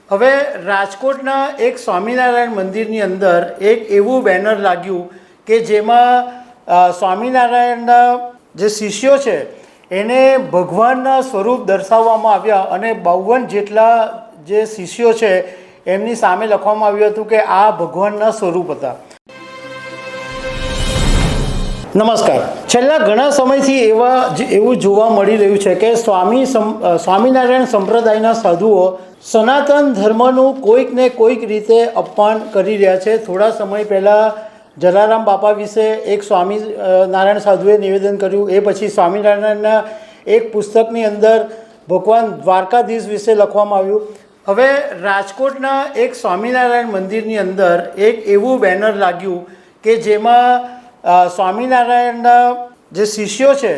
હવે રાજકોટના એક સ્વામિનારાયણ મંદિરની અંદર એક એવું બેનર લાગ્યું કે જેમાં સ્વામિનારાયણના જે શિષ્યો છે એને ભગવાનના સ્વરૂપ દર્શાવવામાં આવ્યા અને 52 જેટલા જે શિષ્યો છે એમની સામે લખવામાં આવ્યું હતું કે આ ભગવાનના સ્વરૂપ હતા। નમસ્કાર। છેલ્લા ઘણા સમયથી એવું જોવા મળી રહ્યું છે કે સ્વામિનારાયણ સંપ્રદાયના સાધુઓ સનાતન ધર્મનું કોઈક ને કોઈક રીતે અપમાન કરી રહ્યા છે। થોડા સમય પહેલાં જલારામ બાપા વિશે એક સ્વામિનારાયણ સાધુએ નિવેદન કર્યું, એ પછી સ્વામિનારાયણના એક પુસ્તકની અંદર ભગવાન દ્વારકાધીશ વિશે લખવામાં આવ્યું। હવે રાજકોટના એક સ્વામિનારાયણ મંદિરની અંદર એક એવું બેનર લાગ્યું કે જેમાં સ્વામિનારાયણના જે શિષ્યો છે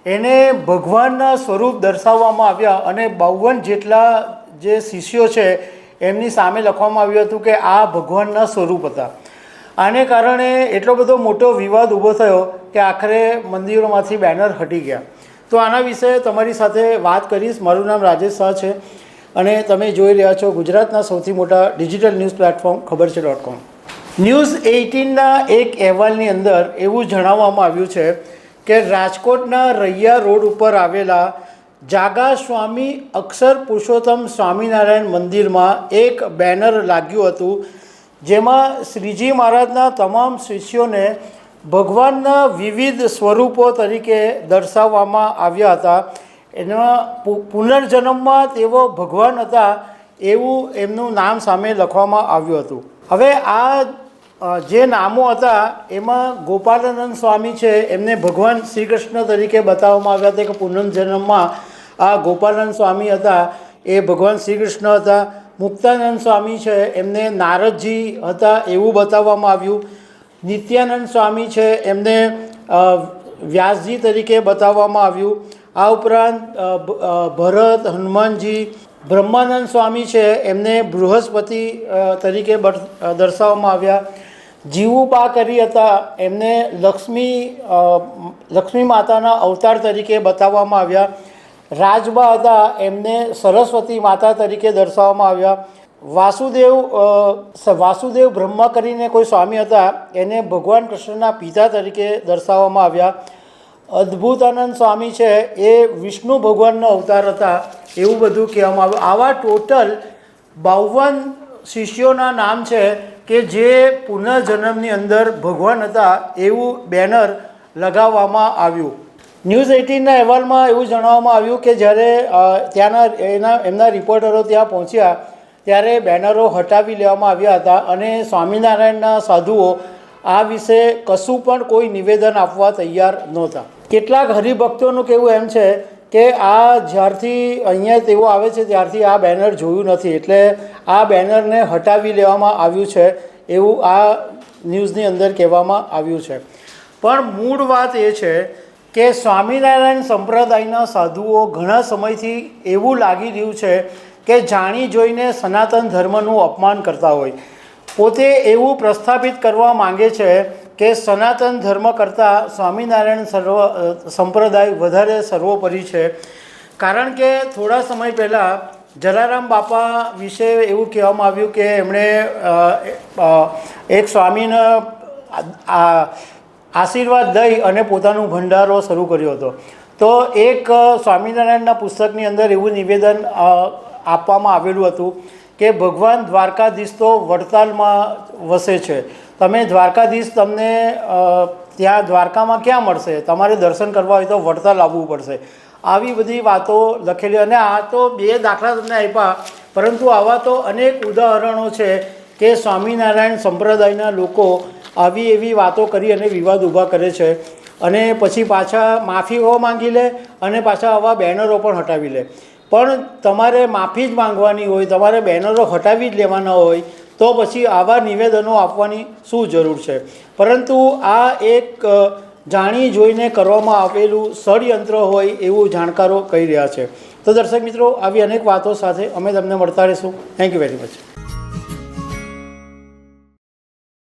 એને ભગવાનના સ્વરૂપ દર્શાવવામાં આવ્યા અને 52 જેટલા જે શિષ્યો છે એમની સામે લખવામાં આવ્યું હતું કે આ ભગવાનના સ્વરૂપ હતા। આને કારણે એટલો બધો મોટો વિવાદ ઊભો થયો કે આખરે મંદિરોમાંથી બેનર હટી ગયા। તો આના વિશે તમારી સાથે વાત કરીશ। મારું નામ રાજેશ શાહ છે અને તમે જોઈ રહ્યા છો ગુજરાતના સૌથી મોટા ડિજિટલ ન્યૂઝ પ્લેટફોર્મ ખબરછે.com। ન્યૂઝ 18ના એક અહેવાલની અંદર એવું જણાવવામાં આવ્યું છે કે રાજકોટના રૈયા રોડ ઉપર આવેલા જાગા સ્વામી અક્ષર પુરુષોત્તમ સ્વામિનારાયણ મંદિરમાં એક બેનર લાગ્યું હતું જેમાં શ્રીજી મહારાજના તમામ શિષ્યોને ભગવાનના વિવિધ સ્વરૂપો તરીકે દર્શાવવામાં આવ્યા હતા। એમાં પુનર્જન્મમાં તેઓ ભગવાન હતા એવું એમનું નામ સામે લખવામાં આવ્યું હતું। હવે આ જે નામો હતા એમાં ગોપાલાનંદ સ્વામી છે એમને ભગવાન શ્રી કૃષ્ણ તરીકે બતાવવામાં આવ્યા હતા કે પુનર્જન્મમાં આ ગોપાલાનંદ સ્વામી હતા એ ભગવાન શ્રી કૃષ્ણ હતા। મુક્તાનંદ સ્વામી છે એમને નારદજી હતા એવું બતાવવામાં આવ્યું। નિત્યાનંદ સ્વામી છે એમને વ્યાસજી તરીકે બતાવવામાં આવ્યું। આ ઉપરાંત ભરત, હનુમાનજી, બ્રહ્માનંદ સ્વામી છે એમને બૃહસ્પતિ તરીકે દર્શાવવામાં આવ્યા। જીવુબા કરી હતા એમને લક્ષ્મી માતાના અવતાર તરીકે બતાવવામાં આવ્યા। રાજબા હતા એમને સરસ્વતી માતા તરીકે દર્શાવવામાં આવ્યા। વાસુદેવ બ્રહ્મા કરીને કોઈ સ્વામી હતા એને ભગવાન કૃષ્ણના પિતા તરીકે દર્શાવવામાં આવ્યા। અદ્ભુતાનંદ સ્વામી છે એ વિષ્ણુ ભગવાનનો અવતાર હતા એવું બધું કહેવામાં આવ્યું। આવા ટોટલ 52 શિષ્યોના નામ છે કે જે પુનર્જન્મની અંદર ભગવાન હતા એવું બેનર લગાવવામાં આવ્યું। ન્યૂઝ 18ના અહેવાલમાં એવું જણાવવામાં આવ્યું કે જ્યારે એમના રિપોર્ટરો ત્યાં પહોંચ્યા ત્યારે બેનરો હટાવી લેવામાં આવ્યા હતા અને સ્વામિનારાયણના સાધુઓ આ વિશે કશું પણ કોઈ નિવેદન આપવા તૈયાર નહોતા। કેટલાક હરિભક્તોનું કહેવું એમ છે કે આ જ્યારથી અહીંયા તેઓ આવે છે ત્યારથી આ બેનર જોયું નથી, એટલે આ બેનરને હટાવી લેવામાં આવ્યું છે એવું આ ન્યૂઝની અંદર કહેવામાં આવ્યું છે। પણ મૂળ વાત એ છે કે સ્વામિનારાયણ સંપ્રદાયના સાધુઓ ઘણા સમયથી એવું લાગી રહ્યું છે કે જાણી જોઈને સનાતન ધર્મનું અપમાન કરતા હોય। પોતે એવું પ્રસ્થાપિત કરવા માંગે છે કે સનાતન ધર્મ કરતાં સ્વામિનારાયણ સંપ્રદાય વધારે સર્વોપરી છે। કારણ કે થોડા સમય પહેલાં જલારામ બાપા વિશે એવું કહેવામાં આવ્યું કે એમણે એક સ્વામીને આશીર્વાદ દઈ અને પોતાનું ભંડારો શરૂ કર્યો હતો। તો એક સ્વામિનારાયણના પુસ્તકની અંદર એવું નિવેદન આપવામાં આવેલું હતું કે ભગવાન દ્વારકાધીશ તો વડતાલમાં વસે છે, તમે દ્વારકાધીશ તમને ત્યાં દ્વારકામાં ક્યાં મળશે, તમારે દર્શન કરવા હોય તો વડતાલ આવવું પડશે। આવી બધી વાતો લખેલી અને આ તો 2 દાખલા તમને આપ્યા, પરંતુ આવા તો અનેક ઉદાહરણો છે કે સ્વામિનારાયણ સંપ્રદાયના લોકો આવી એવી વાતો કરી અને વિવાદ ઊભા કરે છે અને પછી પાછા માફીઓ માંગી લે અને પાછા આવા બેનરો પણ હટાવી લે। પણ તમારે માફી જ માંગવાની હોય, તમારે બેનરો હટાવી જ લેવાના હોય તો પછી આવા નિવેદનો આપવાની શું જરૂર છે? પરંતુ આ એક જાણી જોઈને કરવામાં આવેલું ષડયંત્ર હોય એવું જાણકારો કહી રહ્યા છે। તો દર્શક મિત્રો, આવી અનેક વાતો સાથે અમે તમને મળતા રહીશું। Thank you very much.